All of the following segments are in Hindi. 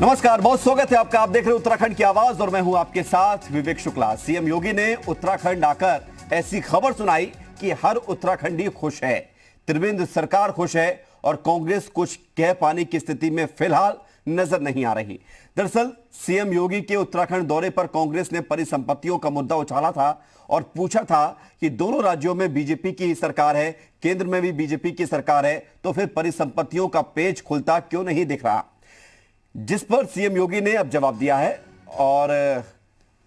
नमस्कार, बहुत स्वागत है आपका। आप देख रहे हैं उत्तराखंड की आवाज और मैं हूं आपके साथ विवेक शुक्ला। सीएम योगी ने उत्तराखंड आकर ऐसी खबर सुनाई कि हर उत्तराखंडी खुश है, त्रिवेंद्र सरकार खुश है और कांग्रेस कुछ कह पाने की स्थिति में फिलहाल नजर नहीं आ रही। दरअसल सीएम योगी के उत्तराखंड दौरे पर कांग्रेस ने परिसंपत्तियों का मुद्दा उछाला था और पूछा था कि दोनों राज्यों में बीजेपी की सरकार है, केंद्र में भी बीजेपी की सरकार है, तो फिर परिसंपत्तियों का पेच खुलता क्यों नहीं दिख रहा। जिस पर सीएम योगी ने अब जवाब दिया है और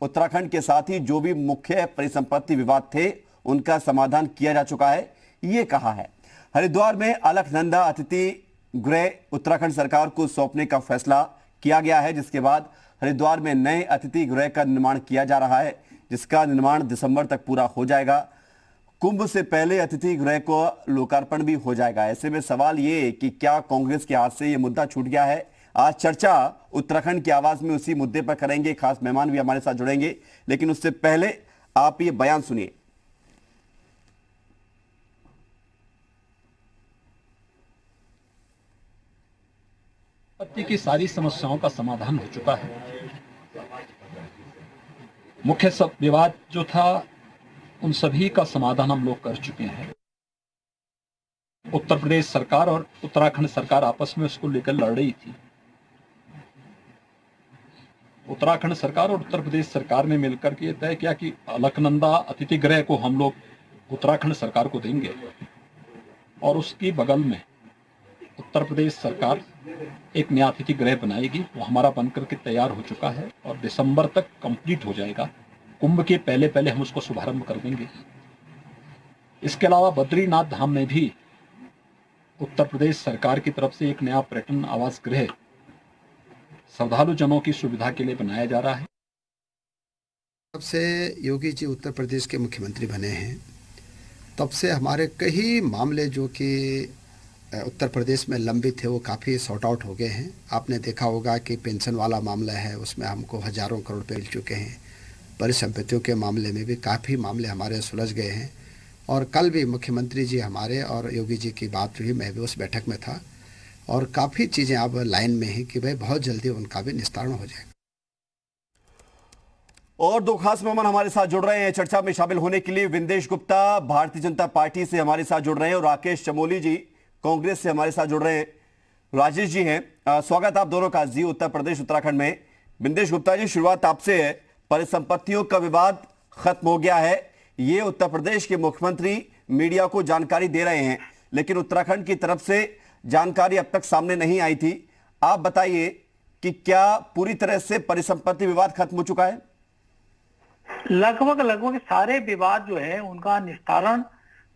उत्तराखंड के साथ ही जो भी मुख्य परिसंपत्ति विवाद थे उनका समाधान किया जा चुका है, ये कहा है। हरिद्वार में अलकनंदा अतिथि गृह उत्तराखंड सरकार को सौंपने का फैसला किया गया है, जिसके बाद हरिद्वार में नए अतिथि गृह का निर्माण किया जा रहा है, जिसका निर्माण दिसंबर तक पूरा हो जाएगा। कुंभ से पहले अतिथि गृह को लोकार्पण भी हो जाएगा। ऐसे में सवाल ये कि क्या कांग्रेस के हाथ से ये मुद्दा छूट गया है। आज चर्चा उत्तराखंड की आवाज में उसी मुद्दे पर करेंगे। खास मेहमान भी हमारे साथ जुड़ेंगे, लेकिन उससे पहले आप ये बयान सुनिए। संपत्ति की सारी समस्याओं का समाधान हो चुका है। मुख्य सब विवाद जो था उन सभी का समाधान हम लोग कर चुके हैं। उत्तर प्रदेश सरकार और उत्तराखंड सरकार आपस में उसको लेकर लड़ रही थी। उत्तराखंड सरकार और उत्तर प्रदेश सरकार ने मिलकर के तय किया कि अलकनंदा अतिथि गृह को हम लोग उत्तराखंड सरकार को देंगे और उसकी बगल में उत्तर प्रदेश सरकार एक नया अतिथि गृह बनाएगी। वो हमारा बनकर के तैयार हो चुका है और दिसंबर तक कंप्लीट हो जाएगा। कुंभ के पहले पहले हम उसको शुभारंभ कर देंगे। इसके अलावा बद्रीनाथ धाम में भी उत्तर प्रदेश सरकार की तरफ से एक नया पर्यटन आवास गृह श्रद्धालु जनों की सुविधा के लिए बनाया जा रहा है। तब से योगी जी उत्तर प्रदेश के मुख्यमंत्री बने हैं, तब से हमारे कई मामले जो कि उत्तर प्रदेश में लंबित थे वो काफ़ी सॉर्ट आउट हो गए हैं। आपने देखा होगा कि पेंशन वाला मामला है, उसमें हमको हज़ारों करोड़ रुपये मिल चुके हैं। परिसंपत्तियों के मामले में भी काफ़ी मामले हमारे सुलझ गए हैं और कल भी मुख्यमंत्री जी हमारे और योगी जी की बात हुई, मैं भी उस बैठक में था और काफ़ी चीज़ें अब लाइन में हैं कि भाई बहुत जल्दी उनका भी निस्तारण हो जाएगा। और दो खास मेहमान हमारे साथ जुड़ रहे हैं चर्चा में शामिल होने के लिए। विंदेश गुप्ता भारतीय जनता पार्टी से हमारे साथ जुड़ रहे हैं और राकेश चमोली जी कांग्रेस से हमारे साथ जुड़ रहे हैं। राजेश जी हैं, स्वागत आप दोनों का जी उत्तर प्रदेश उत्तराखंड में। विंदेश गुप्ता जी, शुरुआत आपसे है। परिसंपत्तियों का विवाद खत्म हो गया है, ये उत्तर प्रदेश के मुख्यमंत्री मीडिया को जानकारी दे रहे हैं, लेकिन उत्तराखंड की तरफ से जानकारी अब तक सामने नहीं आई थी। आप बताइए कि क्या पूरी तरह से परिसंपत्ति विवाद खत्म हो चुका है? लगभग सारे विवाद जो है उनका निस्तारण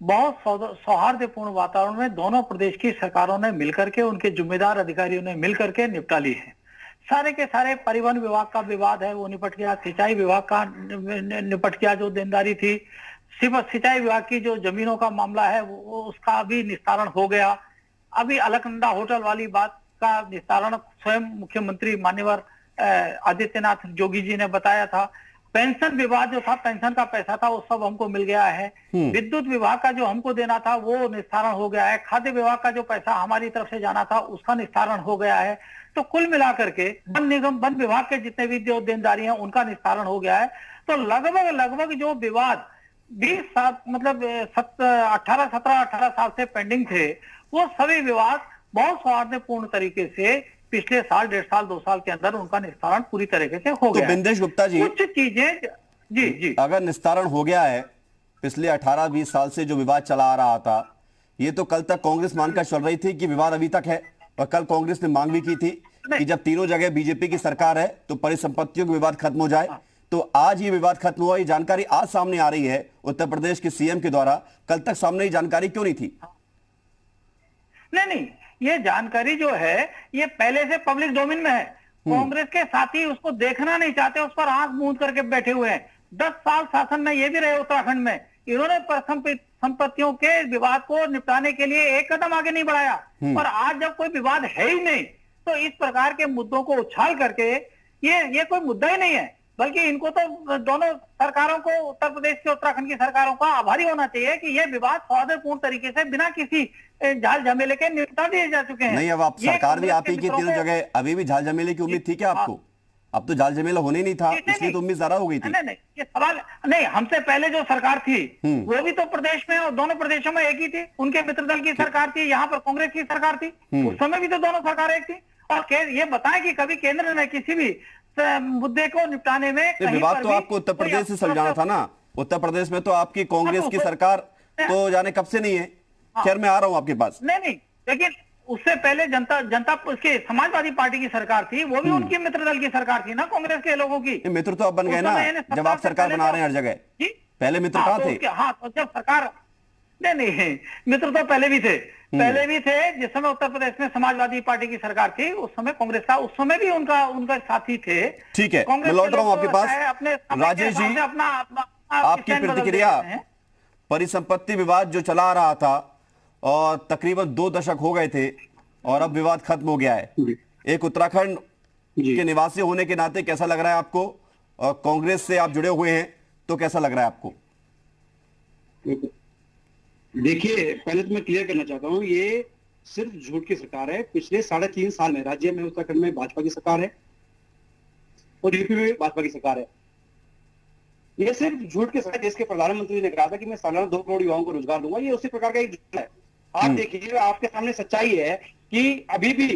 बहुत सौहार्दपूर्ण वातावरण में दोनों प्रदेश की सरकारों ने मिलकर के, उनके जिम्मेदार अधिकारियों ने मिलकर के निपटा ली है। सारे के सारे परिवहन विभाग का विवाद है वो निपट गया, सिंचाई विभाग का निपट गया, जो देनदारी थी, सिंचाई विभाग की जो जमीनों का मामला है वो उसका भी निस्तारण हो गया। अभी अलकनंदा होटल वाली बात का निस्तारण स्वयं मुख्यमंत्री मान्यवर आदित्यनाथ योगी जी ने बताया था। पेंशन विवाद जो था, पेंशन का पैसा था, वो सब हमको मिल गया है। विद्युत विभाग का जो हमको देना था वो निस्तारण हो गया है। खाद्य विभाग का जो पैसा हमारी तरफ से जाना था उसका निस्तारण हो गया है। तो कुल मिलाकर के वन निगम, वन विभाग के जितने भी जो देनदारी है उनका निस्तारण हो गया है। तो लगभग जो विवाद 20 साल मतलब 17-18 साल से पेंडिंग थे, वो सभी विवाद बहुत सौहार्दपूर्ण तरीके से पिछले साल, 1.5 साल, 2 साल के अंदर उनका निस्तारण पूरी तरीके से हो गया। तो विंदेश गुप्ता जी, कुछ चीजें जी अगर निस्तारण हो गया है, पिछले 18-20 साल से जो विवाद चला आ रहा था, ये तो कल तक कांग्रेस मानकर चल रही थी कि विवाद अभी तक है और कल कांग्रेस ने मांग भी की थी कि जब तीनों जगह बीजेपी की सरकार है तो परिसंपत्तियों का विवाद खत्म हो जाए। तो आज ये विवाद खत्म हुआ, ये जानकारी आज सामने आ रही है उत्तर प्रदेश के सीएम के द्वारा। कल तक सामने ये जानकारी क्यों नहीं थी? नहीं, ये जानकारी जो है ये पहले से पब्लिक डोमेन में है। कांग्रेस के साथी उसको देखना नहीं चाहते, उस पर आंख मूंद करके बैठे हुए हैं। 10 साल शासन में ये भी रहे उत्तराखंड में, इन्होंने संपत्तियों के विवाद को निपटाने के लिए एक कदम आगे नहीं बढ़ाया। और आज जब कोई विवाद है ही नहीं तो इस प्रकार के मुद्दों को उछाल करके ये कोई मुद्दा ही नहीं है। बल्कि इनको तो दोनों सरकारों को, उत्तर प्रदेश की उत्तराखंड की सरकारों का आभारी होना चाहिए कि ये विवाद सौहार्दपूर्ण तरीके से बिना किसी झाल झमेले के निपटा दिए जा चुके हैं। नहीं, अब आप सरकार भी आप ही की तीनों जगह, अभी भी झाल झमेले की उम्मीद थी क्या आपको? अब तो झाल झमेला होने नहीं था, इसलिए तो उम्मीद ज्यादा हो गई थी। नहीं, ये सवाल नहीं, हमसे पहले जो सरकार थी वो भी तो प्रदेश में और दोनों प्रदेशों में एक ही थी, उनके मित्र दल की सरकार थी, यहाँ पर कांग्रेस की सरकार थी, उस समय भी तो दोनों सरकार एक थी। और ये बताएं कि कभी केंद्र ने किसी भी मुद्दे को निपटाने में विवाद तो आपको उत्तर प्रदेश से सुलझाना था ना। उत्तर प्रदेश में तो आपकी कांग्रेस की सरकार तो जाने कब से नहीं है। खैर, मैं आ रहा हूं आपके पास। नहीं, लेकिन उससे पहले जनता उसके समाजवादी पार्टी की सरकार थी, वो भी उनकी मित्र दल की सरकार थी ना, कांग्रेस के लोगों की। मित्र तो अब बन गए ना, जब आप सरकार बना रहे हैं हर जगह। पहले मित्र कहाँ थे? हाँ, तो जब सरकार, नहीं, मित्र तो पहले भी थे, जिस समय उत्तर प्रदेश में समाजवादी पार्टी की सरकार थी, उस समय कांग्रेस का, उस समय भी उनका साथी थे। ठीक है, मैं लौट रहा हूं आपके पास। राजेश जी, आपकी प्रतिक्रिया, परिसंपत्ति विवाद जो चला रहा था और तकरीबन 2 दशक हो गए थे और अब विवाद खत्म हो गया है। एक उत्तराखंड के निवासी होने के नाते कैसा लग रहा है आपको? और कांग्रेस से आप जुड़े हुए हैं तो कैसा लग रहा है आपको? देखिए, पहले तो मैं क्लियर करना चाहता हूँ, ये सिर्फ झूठ की सरकार है। पिछले 3.5 साल में राज्य में, उत्तराखंड में भाजपा की सरकार है और यूपी में भाजपा की सरकार है। ये सिर्फ झूठ के साथ देश के प्रधानमंत्री ने कहा था कि मैं सालाना 2 करोड़ युवाओं को रोजगार दूंगा, ये उसी प्रकार का एक झूठ है। आप देखिए, आपके सामने सच्चाई है कि अभी भी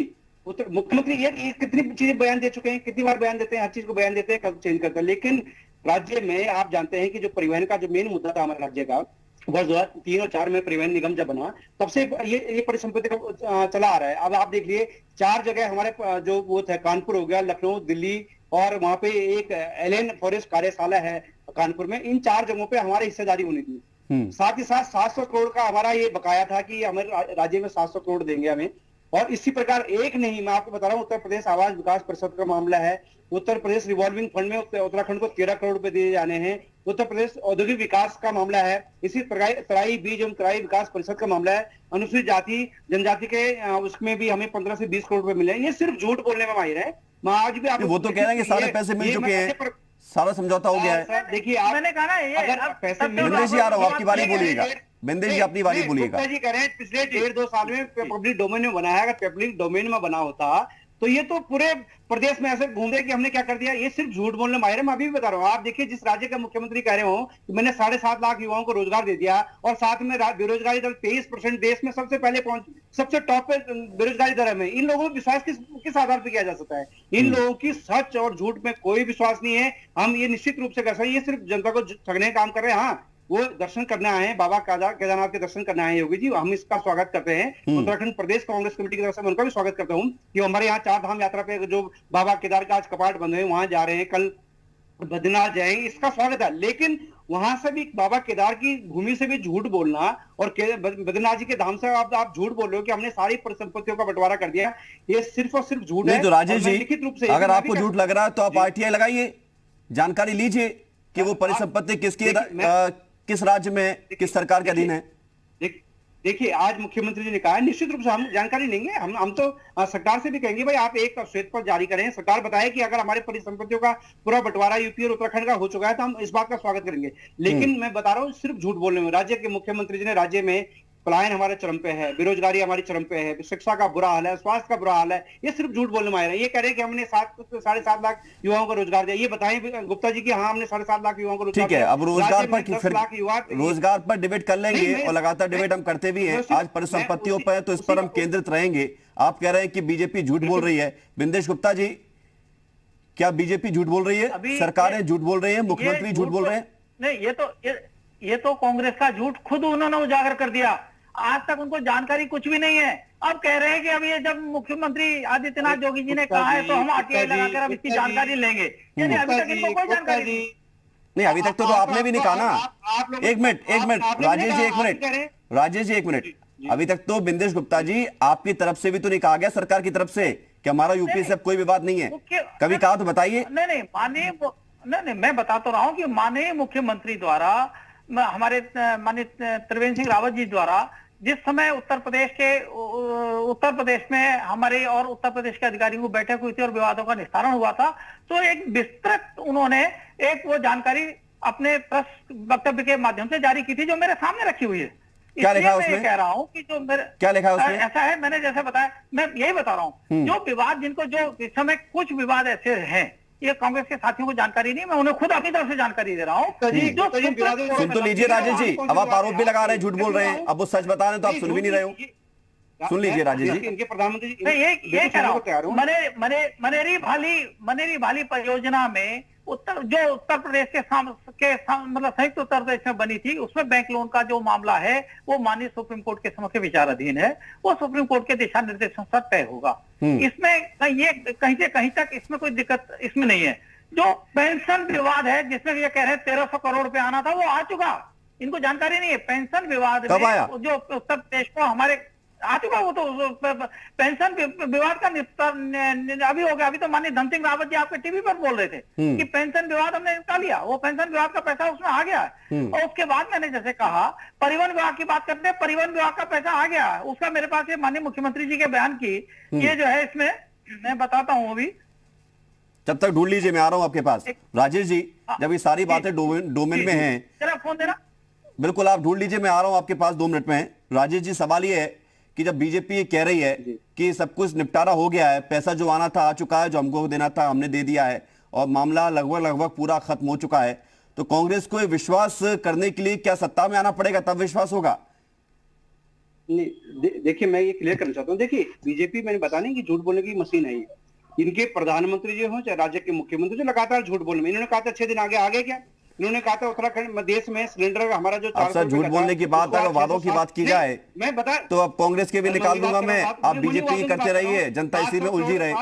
मुख्यमंत्री ये कितनी चीजें बयान दे चुके हैं, कितनी बार बयान देते हैं, हर चीज को बयान देते हैं, कब चेंज करते हैं। लेकिन राज्य में आप जानते हैं कि जो परिवहन का जो मेन मुद्दा था हमारे राज्य का, वर्ष 2003 और 2004 में परिवहन निगम जब बना, तब से ये परिसंपत्ति का चला आ रहा है। अब आप देख लिए 4 जगह हमारे जो वो थे, कानपुर हो गया, लखनऊ, दिल्ली, और वहां पे एक एलएन फॉरेस्ट कार्यशाला है कानपुर में। इन 4 जगहों पे हमारी हिस्सेदारी होनी थी। साथ ही साथ 700 करोड़ का हमारा ये बकाया था कि हमारे राज्य में 700 करोड़ देंगे हमें। और इसी प्रकार एक नहीं, मैं आपको बता रहा हूँ, उत्तर प्रदेश आवास विकास परिषद का मामला है। उत्तर प्रदेश रिवॉल्विंग फंड में उत्तराखंड को 13 करोड़ रुपए दिए जाने हैं। उत्तर प्रदेश औद्योगिक विकास का मामला है। इसी प्रकार तराई बीज एवं तराई विकास परिषद का मामला है। अनुसूचित जाति जनजाति के उसमें भी हमें 15 से 20 करोड़ रुपए मिले हैं। ये सिर्फ झूठ बोलने में माहिर है। मैं आज भी आप, वो तो कह रहे हैं कि सारे पैसे मिल चुके हैं, सारा समझौता हो गया है। देखिए, मैंने कहा ना, अगर पैसे बिंदेश जी आ रहा हूं, आपकी बारी बोलिएगा। बिंदेश जी अपनी बारी बोलिएगा। जी कह रहे हैं पिछले 1.5-2 साल में पब्लिक डोमेन में बना है। अगर पब्लिक डोमेन में बना होता तो ये तो पूरे प्रदेश में ऐसे घूमते कि हमने क्या कर दिया। ये सिर्फ झूठ बोलने माहिर है। मैं अभी भी बता रहा हूँ, आप देखिए, जिस राज्य का मुख्यमंत्री कह रहे हो कि मैंने 7.5 लाख युवाओं को रोजगार दे दिया और साथ में बेरोजगारी दर 23% देश में सबसे पहले सबसे टॉप पे बेरोजगारी दर है। इन लोगों को विश्वास किस आधार पर किया जा सकता है? इन लोगों की सच और झूठ में कोई विश्वास नहीं है। हम ये निश्चित रूप से कर सकते हैं, ये सिर्फ जनता को ठगने का काम कर रहे हैं। हाँ, वो दर्शन करने आए हैं, बाबा केदारनाथ के दर्शन करने आए हैं योगी जी, हम इसका स्वागत करते हैं। उत्तराखंड प्रदेश कांग्रेस कमेटी की तरफ से मैं उनका भी स्वागत करता हूं कि हमारे यहाँ 4 धाम यात्रा पे जो बाबा केदार का आज कपाट बंद है, वहां जा रहे हैं, कल बद्रीनाथ जाएंगे, इसका स्वागत है। लेकिन वहां से भी बाबा केदार की भूमि से भी झूठ बोलना और बद्रीनाथ जी के धाम से आप झूठ बोल रहे हो कि हमने सारी परिसंपत्तियों का बंटवारा कर दिया, ये सिर्फ और सिर्फ झूठ है। तो राजेश जी, लिखित रूप से अगर आपको झूठ लग रहा है तो आप आरटीआई लगाइए, जानकारी लीजिए कि वो परिसंपत्ति किस राज्य में, किस सरकार के अधीन है। देखिए, आज मुख्यमंत्री जी ने कहा है, निश्चित रूप से हम जानकारी लेंगे। हम तो सरकार से भी कहेंगे, भाई आप एक श्वेत पत्र जारी करें, सरकार बताए कि अगर हमारे परिसंपत्तियों का पूरा बंटवारा यूपी और उत्तराखंड का हो चुका है तो हम इस बात का स्वागत करेंगे। लेकिन मैं बता रहा हूँ, सिर्फ झूठ बोलने में राज्य के मुख्यमंत्री जी ने, राज्य में पलायन हमारे चरम पे है, बेरोजगारी हमारी चरम पे है, शिक्षा का बुरा हाल है, स्वास्थ्य का बुरा हाल है, ये सिर्फ झूठ बोलने में आए हैं। ये कह रहे हैं कि हमने 7.5 लाख युवाओं को रोजगार दिया। ये बताएं गुप्ता जी कि हाँ, हमने 7.5 लाख युवाओं को रोजगार दिया। ठीक है, अब रोजगार पर डिबेट कर लेंगे और लगातार डिबेट हम करते भी हैं। आज परिसंपत्तियों पर तो इस पर हम केंद्रित रहेंगे। आप कह रहे हैं कि बीजेपी झूठ बोल रही है। बिंदेश गुप्ता जी, क्या बीजेपी झूठ बोल रही है? सरकारें झूठ बोल रही है, मुख्यमंत्री झूठ बोल रहे हैं? नहीं, ये तो कांग्रेस का झूठ खुद उन्होंने उजागर कर दिया। आज तक उनको जानकारी कुछ भी नहीं है। अब कह रहे हैं कि अब ये जब मुख्यमंत्री आदित्यनाथ योगी जी ने कहा है तो हम आरटीआई लगाकर अब इसकी जानकारी लेंगे। यानी अभी तक इनको कोई जानकारी नहीं। अभी तक तो आपने भी नहीं कहा ना। एक मिनट राजेश जी, एक मिनट। अभी तक तो बिंदेश गुप्ता जी आपकी तरफ से भी तो नहीं कहा गया, सरकार की तरफ से, कि हमारा यूपी से कोई विवाद नहीं है। कभी कहा तो बताइए। नहीं, मैं बता तो रहा हूँ कि माननीय मुख्यमंत्री द्वारा, हमारे माननीय त्रिवेंद्र सिंह रावत जी द्वारा, जिस समय उत्तर प्रदेश में हमारे और उत्तर प्रदेश के अधिकारियों को बैठक हुई थी और विवादों का निस्तारण हुआ था, तो एक विस्तृत उन्होंने एक वो जानकारी अपने प्रेस वक्तव्य के माध्यम से जारी की थी जो मेरे सामने रखी हुई है। क्या लिखा है इसलिए मैं ये उसमें? कह रहा हूं कि जो मेरे क्या लिखा है उसमें? ऐसा है, मैंने जैसे बताया, मैं यही बता रहा हूं, जो विवाद जिनको जो इस समय कुछ विवाद ऐसे हैं, ये कांग्रेस के साथियों को जानकारी नहीं, मैं उन्हें खुद अपनी तरफ से जानकारी दे रहा हूं। सुन तो लीजिए राजेश जी, अब आप आरोप भी लगा रहे हैं, झूठ बोल रहे हैं, अब वो सच बता रहे हैं तो आप सुन भी नहीं रहे हो। सुन लीजिए राजेश जी। इनके प्रधानमंत्री ये कह रहा हूं, मनेरी भाली परियोजना में उत्तर प्रदेश के मतलब संयुक्त उत्तर प्रदेश में बनी थी, उसमें बैंक लोन का जो मामला है वो माननीय सुप्रीम कोर्ट के समक्ष विचाराधीन है। वो सुप्रीम कोर्ट के दिशा निर्देशों से तय होगा। इसमें कहीं से कहीं तक इसमें कोई दिक्कत इसमें नहीं है। जो पेंशन विवाद है जिसमें ये कह रहे हैं 1300 करोड़ रुपए आना था, वो आ चुका, इनको जानकारी नहीं है। पेंशन विवाद में जो उत्तर प्रदेश को हमारे आ चुका, वो तो पेंशन विवाद का निपटान अभी हो गया। अभी तो माननीय धन सिंह रावत जी आपके टीवी पर बोल रहे थे कि पेंशन विवाद हमने निपटा लिया, वो पेंशन विवाद का पैसा उसमें आ गया है। और उसके बाद मैंने जैसे कहा, परिवहन विभाग की बात करते हैं, परिवहन विभाग का पैसा आ गया है, उसका मेरे पास ये माननीय मुख्यमंत्री जी के बयान की ये जो है, इसमें मैं बताता हूँ अभी। जब तक ढूंढ लीजिए, मैं आ रहा हूं आपके पास। राजेश जी, जब ये सारी बातें डोमेन में हैं, जरा फोन देना। बिल्कुल, आप ढूंढ लीजिए, मैं आ रहा हूं आपके पास 2 मिनट में। राजेश जी, सवाल ये है कि जब बीजेपी ये कह रही है कि सब कुछ निपटारा हो गया है, पैसा जो आना था आ चुका है, जो हमको देना था हमने दे दिया है, और मामला लगभग पूरा खत्म हो चुका है, तो कांग्रेस को विश्वास करने के लिए क्या सत्ता में आना पड़ेगा, तब विश्वास होगा? नहीं, देखिए मैं ये क्लियर करना चाहता हूँ। देखिए, बीजेपी मैंने बता नहीं कि झूठ बोलने की मशीन है। इनके प्रधानमंत्री जो हो चाहे राज्य के मुख्यमंत्री जो लगातार झूठ बोलने में, इन्होंने कहा था 6 दिन आगे क्या? इन्होंने कहा था उत्तराखंड देश में सिलेंडर हमारा जो 400 झूठ बोलने की बात, अगर वादों की बात की जाए मैं बता तो अब कांग्रेस के भी निकाल दूंगा मैं। आप बीजेपी करते रहिए, जनता इसी में उलझी रहे।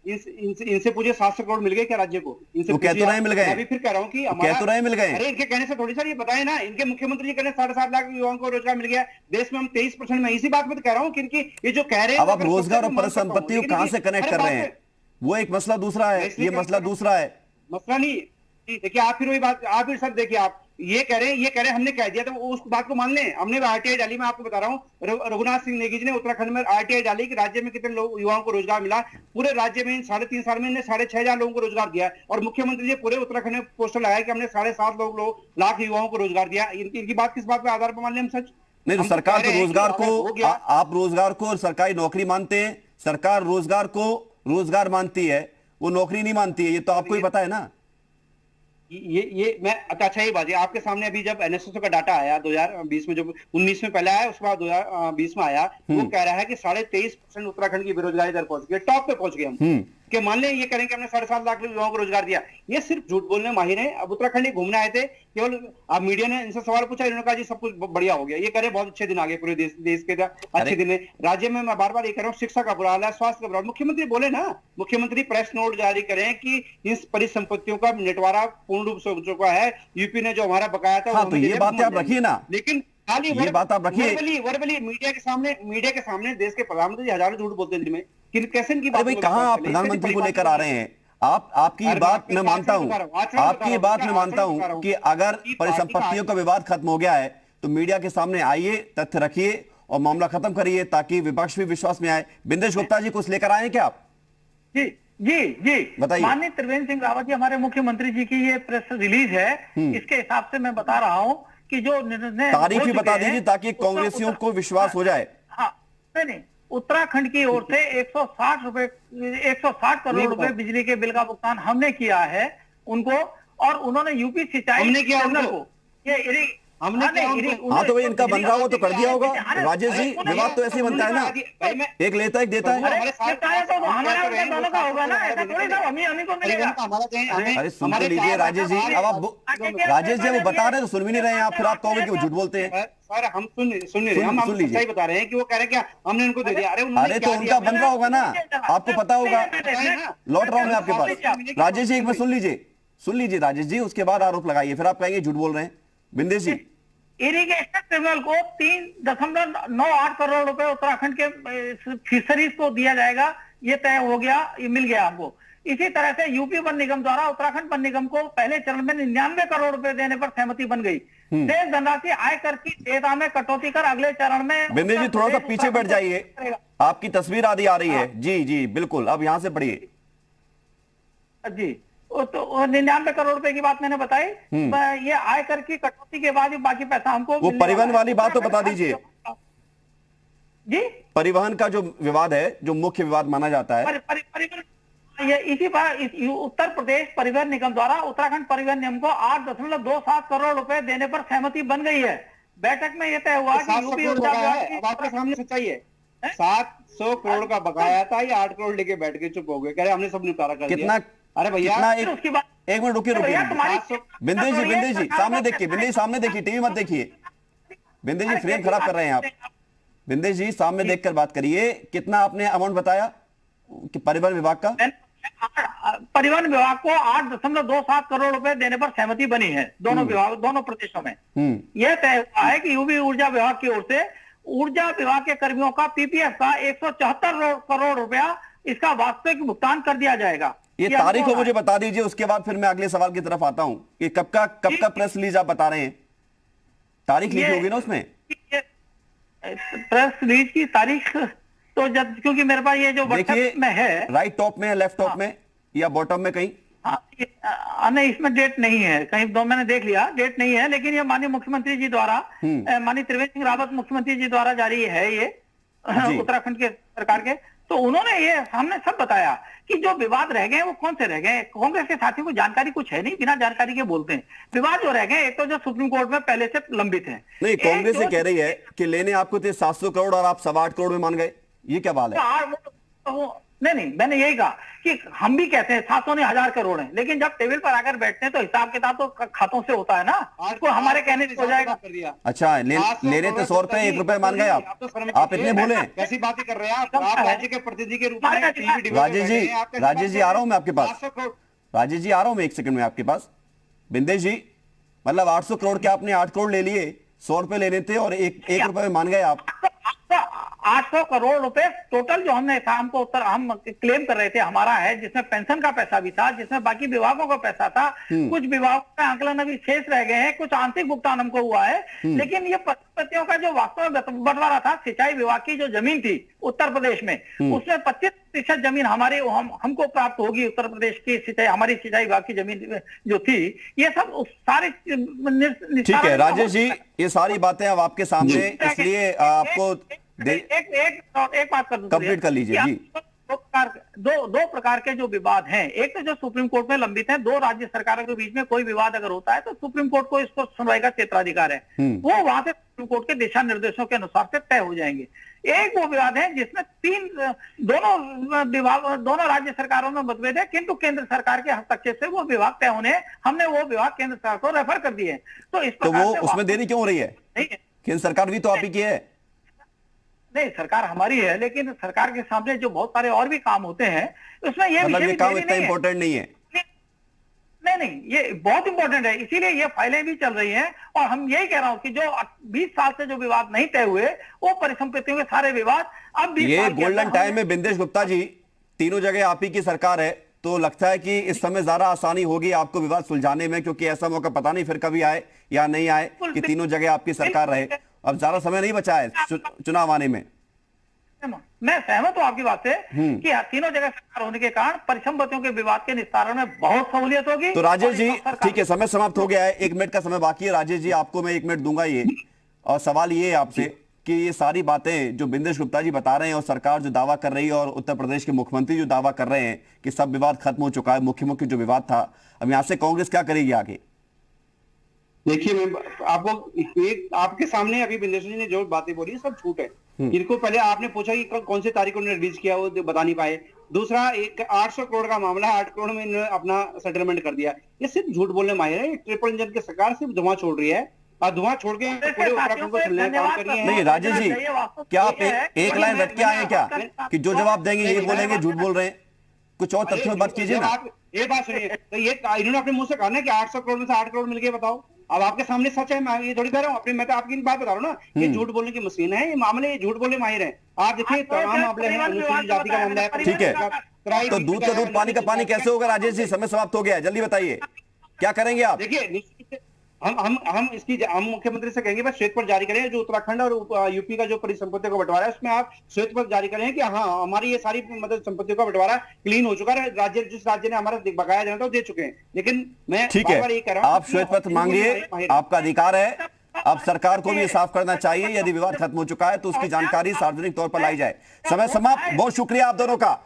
इनसे पूछे 700 करोड़ मिल गए क्या राज्य को? इनसे तो कह तो रहे मिल गए, अभी फिर कह रहा हूँ कि कह तो रहे मिल गए। अरे इनके कहने से थोड़ी सर ये बताए ना, इनके मुख्यमंत्री जी कहने 7.5 लाख युवाओं को रोजगार मिल गया देश में, हम 23% में, इसी बात में तो कह रहा हूँ कि इनकी ये जो कह रहे हैं। अब आप रोजगार और परिसंपत्ति को कहां से कनेक्ट कर रहे हैं? वो एक मसला दूसरा है, ये मसला दूसरा है। मसला नहीं, देखिए आप फिर वही बात, आप फिर सर देखिए, आप ये कह रहे हैं हमने कह दिया तो उस बात को मान लें। हमने आरटीआई डाली, मैं आपको बता रहा हूँ, रघुनाथ सिंह नेगी जी ने उत्तराखंड में आरटीआई डाली कि राज्य में कितने लोग युवाओं को रोजगार मिला। पूरे राज्य में 3.5 साल में 6,500 लोगों को रोजगार दिया, और मुख्यमंत्री जी पूरे उत्तराखंड में पोस्टर लगाया कि हमने 7.5 लाख युवाओं को रोजगार दिया। इनकी बात किस बात पर आधार पर मान लें हम सच? नहीं, तो सरकार तो रोजगार को, आप रोजगार को सरकारी नौकरी मानते हैं, सरकार रोजगार को रोजगार मानती है, वो नौकरी नहीं मानती है, ये तो आपको ही पता है ना। ये मैं अच्छा ही बात है आपके सामने। अभी जब एनएसएस का डाटा आया 2020 में, जो 19 में पहले आया, उसके बाद 2020 में आया, वो कह रहा है कि 23.5% उत्तराखंड की बेरोजगारी दर पहुंच गई, टॉप पे पहुंच गए हम। कि मान लें ये करें कि हमने 7.5 लाख युवाओं को रोजगार दिया, ये सिर्फ झूठ बोलने माहिर है। अब उत्तराखंड घूमने आए थे केवल, अब मीडिया ने इनसे सवाल पूछा, इन्होंने कहा जी सब कुछ बढ़िया हो गया। ये कह रहे बहुत अच्छे दिन आ गए, पूरे देश के अच्छे दिन है। राज्य में मैं बार बार ये कह रहा हूँ, शिक्षा का बुरा हाल है, स्वास्थ्य का बुरा हाल। मुख्यमंत्री बोले ना, मुख्यमंत्री प्रेस नोट जारी करें कि इस परिसंपत्तियों का निपटारा पूर्ण रूप से हो चुका है। यूपी ने जो हमारा बकाया था, तो ये बातें आप रखिए ना, लेकिन खाली ये बात आप रखिए। वर्बली मीडिया के सामने देश के प्रधानमंत्री हजारों झूठ बोलते हैं दिन में, कैसे इनकी बात? भाई कहां आप प्रधानमंत्री को लेकर आ रहे हैं? आपकी बात मैं मानता हूं, आपकी बात मैं मानता हूं कि अगर परिसंपत्तियों का विवाद खत्म हो गया है तो मीडिया के सामने आइए, तथ्य रखिए और मामला खत्म करिए, ताकि विपक्ष भी विश्वास में आए। बिंदेश गुप्ता जी कुछ लेकर आए क्या आप? जी बताइए। माननीय त्रिवेंद्र सिंह रावत जी हमारे मुख्यमंत्री जी की ये प्रेस रिलीज है, इसके हिसाब से मैं बता रहा हूं कि जो निर्णय तारीख भी बता दीजिए ताकि कांग्रेसियों को विश्वास हो जाए। हाँ, नहीं, उत्तराखंड की ओर से 160 करोड़ रुपए बिजली के बिल का भुगतान हमने किया है उनको, और उन्होंने यूपी सिंचाई चैनल को ये हमने हाँ तो भाई इनका बन रहा होगा तो कर दिया होगा। राजेश जी, विवाद तो ऐसे ही बनता है ना, एक लेता एक देता है। अरे सुन तो लीजिए राजेश जी, अब आप राजेश जी वो बता रहे हैं तो सुन भी नहीं रहे हैं आप, फिर आप कहोगे कि वो झूठ बोलते हैं। सर हम सुन लीजिए, हम सही बता रहे हैं कि वो कह रहे क्या हमने उनको दे दिया। अरे तो उनका बन रहा होगा ना, आपको पता होगा। लौट रहा हूँ मैं आपके पास। राजेश जी एक बार सुन लीजिए राजेश जी, उसके बाद आरोप लगाइए, फिर आप कहेंगे झूठ बोल रहे हैं। बिंदेश जी, इरिगेशन ट्रिब्यूनल को 3.98 करोड़ रुपए उत्तराखंड के फिशरीज को दिया जाएगा, ये तय हो गया, ये मिल गया हमको। इसी तरह से यूपी वन निगम द्वारा उत्तराखंड वन निगम को पहले चरण में 99 करोड़ रुपए देने पर सहमति बन गई। शेष धनराशि आयकर की देयता में कटौती कर अगले चरण में। बिंदेश जी थोड़ा सा पीछे बैठ जाइए, आपकी तस्वीर आदि आ रही है। जी बिल्कुल, अब यहां से पढ़िए। जी, तो 99 करोड़ रुपए की बात मैंने बताई। ये आयकर की कटौती के बाद ही बाकी पैसा हमको वो परिवहन वाली बात तो बता दीजिए जी। परिवहन का जो विवाद है, जो मुख्य विवाद माना जाता है, परिवहन ये इसी बार उत्तर प्रदेश परिवहन निगम द्वारा उत्तराखंड परिवहन निगम को 8.27 करोड़ रुपए देने पर सहमति बन गई है। बैठक में यह तय हुआ कि यूपी ऊर्जा अब आपके सामने सच्चाई है, 700 करोड़ का बकाया था, ये 8 करोड़ लेके बैठ के चुप हो गए, कह रहे हमने सब निपटारा कर दिया। अरे भैया उसकी बात, एक मिनट रुकिए बिंदेश जी सामने देखिए, बिंदेश जी सामने देखिए, टीवी मत देखिए, बिंदेश जी फ्रेम खराब कर रहे हैं आप। बिंदेश जी सामने देखकर बात करिए। कितना आपने अमाउंट बताया कि परिवहन विभाग का? परिवहन विभाग को 8.27 करोड़ रुपए देने पर सहमति बनी है दोनों विभाग, दोनों प्रदेशों में। यह तय हुआ है कि यूपी ऊर्जा विभाग की ओर से ऊर्जा विभाग के कर्मियों का पीपीएफ का 174 करोड़ रुपया इसका वास्तविक भुगतान कर दिया जाएगा। ये तारीख को मुझे बता दीजिए, उसके बाद फिर मैं अगले सवाल की तरफ आता हूं कि कब का प्रेस रिलीज आप बता रहे हैं? तारीख लिखी होगी ना उसमें? प्रेस रिलीज की तारीख तो जब, क्योंकि मेरे पास ये जो व्हाट्सएप में है, राइट टॉप में, लेफ्ट टॉप में या बॉटम में कहीं? नहीं, इसमें डेट नहीं है कहीं, दो मैंने देख लिया, डेट नहीं है, लेकिन ये माननीय मुख्यमंत्री जी द्वारा, माननीय त्रिवेंद्र सिंह रावत मुख्यमंत्री जी द्वारा जारी है ये उत्तराखंड के सरकार के। तो उन्होंने ये हमने सब बताया कि जो विवाद रह गए वो कौन से रह गए। कांग्रेस के साथियों को जानकारी कुछ है नहीं, बिना जानकारी के बोलते हैं। विवाद जो रह गए, एक तो जो सुप्रीम कोर्ट में पहले से लंबित है। नहीं, कांग्रेस ये कह रही है कि लेने आपको थे 700 करोड़ और आप 8.25 करोड़ में मान गए, ये क्या बात है? नहीं, मैंने यही कहा कि हम भी कहते हैं 700 नहीं 1000 करोड़ है, लेकिन जब टेबल पर आकर बैठते हैं तो हिसाब किताब तो खातों से होता है ना, तो हमारे कहने से हो जाएगा। अच्छा, ले रहे थे 100 रुपए, 1 रुपए मान गए आप इतने बोले? कैसी बातें कर रहे हैं आप राज्य के प्रतिनिधि के रूप में। राजेश जी आ रहा हूं मैं आपके पास, राजेश जी आ रहा हूं मैं 1 सेकंड में आपके पास। बिंदेश जी, मतलब 800 करोड़ के आपने 8 करोड़ ले लिए, 100 रुपए लेने थे और 1 रुपए में मान गए आप। 800 करोड़ रुपए टोटल जो हमने था, हमको हम क्लेम कर रहे थे हमारा है, जिसमें पेंशन का पैसा भी था, जिसमें बाकी विभागों का पैसा था। कुछ विभागों का आंकलन अभी शेष रह गए हैं, कुछ आंशिक भुगतान हमको हुआ है, लेकिन ये प्रतियों का जो वास्तव में बंटवारा था, सिंचाई विभाग की जो जमीन थी उत्तर प्रदेश में, उसमें 25% जमीन हमारे हमको प्राप्त होगी। उत्तर प्रदेश की सिंचाई, हमारी सिंचाई विभाग की जमीन जो थी, ये सब सारे। ठीक है राजेश जी, ये सारी बातें अब आपके सामने, इसलिए आपको एक बात कर दूं, कंप्लीट कर लीजिए जी। दो प्रकार के जो विवाद हैं, एक तो जो सुप्रीम कोर्ट में लंबित है, दो राज्य सरकारों के बीच में कोई विवाद अगर होता है तो सुप्रीम कोर्ट को इसको सुनवाई का क्षेत्राधिकार है, वो वहां से सुप्रीम कोर्ट के दिशा निर्देशों के अनुसार से तय हो जाएंगे। एक वो विवाद है जिसमें दोनों राज्य सरकारों में मतभेद है, किंतु केंद्र सरकार के हस्तक्षेप से वो विवाद तय होने, हमने वो विवाद केंद्र सरकार को रेफर कर दिए। तो इस प्रकार वो उसमें देरी क्यों हो रही है? केंद्र सरकार भी तो आप ही की है। नहीं, सरकार हमारी है, लेकिन सरकार के सामने जो बहुत सारे और भी काम होते हैं, उसमें ये मतलब ये काम इतना इंपॉर्टेंट नहीं है। नहीं, ये बहुत इंपॉर्टेंट है, इसीलिए ये फाइलें भी चल रही हैं। और हम यही कह रहा हूं कि जो 20 साल से जो विवाद नहीं तय हुए, वो परिसंपत्तियों के सारे विवाद अब ये गोल्डन टाइम में बिंदेश गुप्ता जी, तीनों जगह आप ही की सरकार है, तो लगता है कि इस समय ज्यादा आसानी होगी आपको विवाद सुलझाने में, क्योंकि ऐसा मौका पता नहीं फिर कभी आए या नहीं आए कि तीनों जगह आपकी सरकार रहे। अब ज्यादा समय नहीं बचा है चुनाव आने में। मैं सहमत हूं आपकी बात से कि तीनों जगह सरकार होने के कारण परिसंपत्तियों के विवाद के निस्तारण में बहुत सहूलियत होगी। तो राजेश जी, ठीक है, समय समाप्त हो गया है, 1 मिनट का समय बाकी है। राजेश जी, आपको मैं 1 मिनट दूंगा ये, और सवाल ये है आपसे कि ये सारी बातें जो बिंदेश गुप्ता जी बता रहे हैं और सरकार जो दावा कर रही है और उत्तर प्रदेश के मुख्यमंत्री जो दावा कर रहे हैं कि सब विवाद खत्म हो चुका है, मुख्य जो विवाद था, अब यहां से कांग्रेस क्या करेगी आगे? देखिए, मैं आपको एक आपके सामने अभी बिंदेश जी ने जो बातें बोली सब झूठ है। इनको पहले आपने पूछा कि कौन से तारीख को उन्होंने रिलीज किया, वो बता नहीं पाए। दूसरा, 800 करोड़ का मामला है, 8 करोड़ में इन्होंने अपना सेटलमेंट कर दिया। ये सिर्फ झूठ बोलने माहिर है। ट्रिपल इंजन की सरकार सिर्फ धुआं छोड़ रही है, और धुआं छोड़ के पूरे उत्तराखंड को चलने का काम कर रही है। नहीं राजेश जी, क्या आप एक लाइन रट के आए हैं क्या कि जो जवाब देंगे ये बोलेंगे झूठ बोल रहे हैं? कुछ और तथ्यों में बात कीजिए ना। ये बात सुनिए, तो ये इन्होंने अपने मुंह से कहा ना कि 800 करोड़ में से 8 करोड़ मिल गए, बताओ। अब आपके सामने सच है, मैं ये थोड़ी कह रहा हूँ, अपनी मैं तो आपकी बात बता रहा हूँ ना। ये झूठ बोलने की मशीन है, ये मामले ये झूठ बोलने माहिर है। आप देखिए, तमाम मामले हैं, अनुसूचित जाति का मामला है। ठीक है, तो दूध का दूध पानी का पानी कैसे होगा? राजेश जी, समय समाप्त हो गया है, जल्दी बताइए क्या करेंगे आप? देखिए, हम इसकी हम मुख्यमंत्री से कहेंगे बस श्वेत पत्र जारी करें, जो उत्तराखंड और यूपी का जो परिसंपत्तियों का बंटवारा है उसमें आप श्वेत पत्र जारी करें कि हाँ हमारी ये सारी मतलब संपत्तियों का बंटवारा क्लीन हो चुका है, राज्य जिस राज्य ने हमारा बकाया देना था वो दे चुके हैं। लेकिन मैं ठीक है, ये कह रहा हूं आप श्वेत पत्र मांगिए, आपका अधिकार है। अब सरकार को भी साफ करना चाहिए, यदि विवाद खत्म हो चुका है तो उसकी जानकारी सार्वजनिक तौर पर लाई जाए। समय समाप्त। बहुत शुक्रिया आप दोनों का।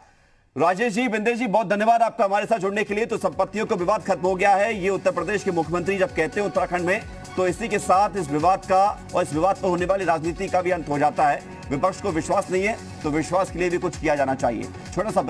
राजेश जी, बिंदेश जी, बहुत धन्यवाद आपका हमारे साथ जुड़ने के लिए। तो संपत्तियों का विवाद खत्म हो गया है, ये उत्तर प्रदेश के मुख्यमंत्री जब कहते हैं उत्तराखंड में, तो इसी के साथ इस विवाद का और इस विवाद पर होने वाली राजनीति का भी अंत हो जाता है। विपक्ष को विश्वास नहीं है तो विश्वास के लिए भी कुछ किया जाना चाहिए। छोटा सा ब्रेक।